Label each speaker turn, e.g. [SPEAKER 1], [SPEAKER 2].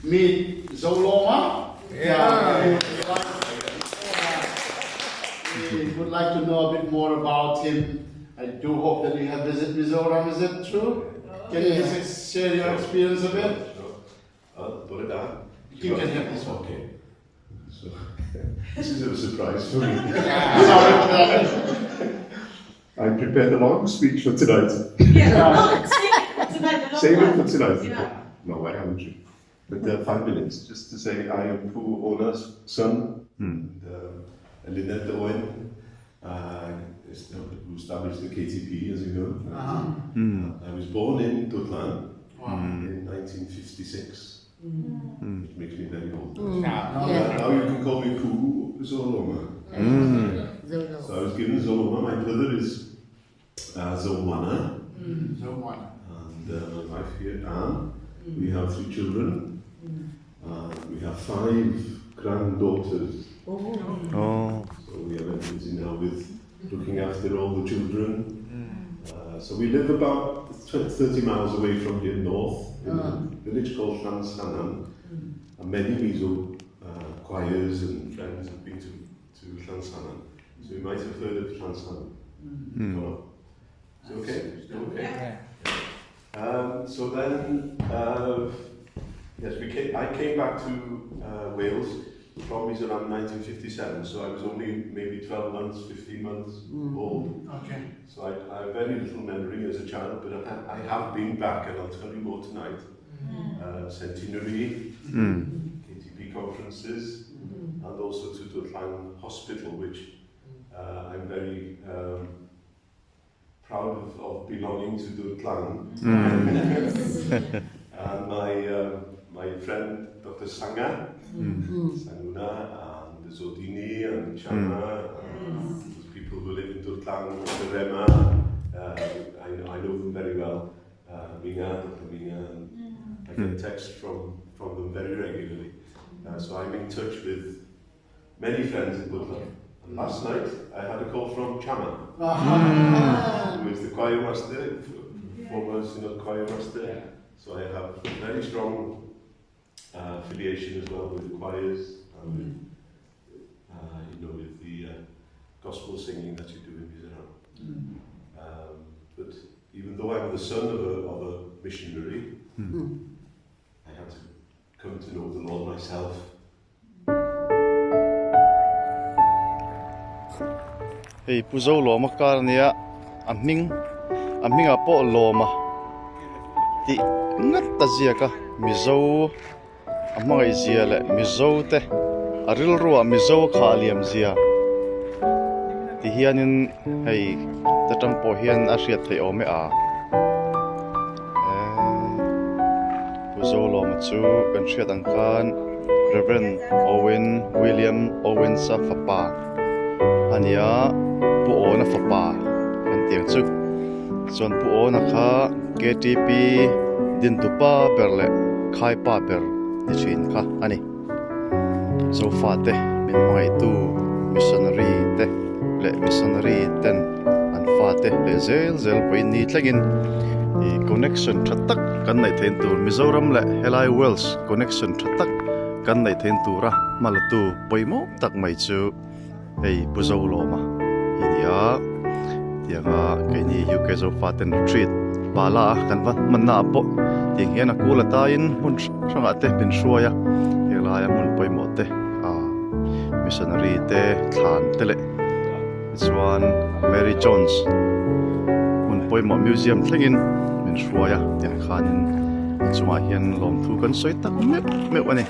[SPEAKER 1] meet Zolawma? Yeah. We would like to know a bit more about him. I do hope that you have visited Mizoram. Is that true? Can you just share your experience a bit? You can have this one.
[SPEAKER 2] Okay. So, this is a surprise for me.
[SPEAKER 1] Sorry for that.
[SPEAKER 2] I prepared a long speech for tonight. Save it for tonight.
[SPEAKER 3] Yeah.
[SPEAKER 2] No, I haven't. But 5 minutes, just to say I am Pu Awna's son, and Aneurin Owen, who established the KTP, as you know. I was born in Dutland in 1956. Which makes me very old. Now you can call me Pu Zolawma. So I was given Zolawma. My brother is Zolwana. And my wife here, Anne. We have 3 children. We have 5 granddaughters. So we are very busy now with looking after all the children. So we live about 30 miles away from here north, in a village called Llansanan. And many Mizo choirs and friends have been to Llansanan. So you might have heard of Llansanan. Is it okay? Okay. So then, yes, I came back to Wales from Mizoram in 1957, so I was only maybe 12 months, 15 months old.
[SPEAKER 1] Okay.
[SPEAKER 2] So I have very little memory as a child, but I have been back, and I'll tell you more tonight. Centenary, KTP conferences, and also to Dutland Hospital, which I'm very proud of belonging to Dutland. And my friend Dr. Sanga, Sanguna, and Zodini, and Chana, those people who live in Dutland, Dr. Rema, I know them very well. Minga, Dr. Minga, and I get texts from them very regularly. So I'm in touch with many friends in Dutland. And last night I had a call from Chama, who is the choir master, former synod choir master. So I have very strong affiliation as well with the choirs and with, with the gospel singing that you do in Mizoram. But even though I'm the son of a missionary, I had to come to know the Lord myself.
[SPEAKER 4] Hey, Pu Zolawma karnia amning apo loma ti ngat taziaka mizo amanga izia le mizo te aril ruwa mizo khaliam zia ti hianin hei tatampo hian ariat thei ome a Pu Zolawma chu kan hriat ang khan Reverend Owen William Owen sa fapa ania pu Awna fapa kan tiang chu chuan pu Awna kha KTP dintu pa berle khai pa ber ti chin kha ani Zofate min mai tu missionary te le missionary ten an fate le zel poi ni tlagin I connection thatak kan nai thein tur Mizoram le helai Wales connection thatak kan nai thein tura malatu poimo tak mai chu hey Pu Zolawma inia tianga kaini UK Zofate Retreat-a Pu kan manna po ting hian akulata in mun sanga te pin suaya helaya mun poimo te missionary te thlan tele chuan Mary Jones mun poimo museum thlengin min suaya tiang khanin chunga hian lom thu kan soi tak me ani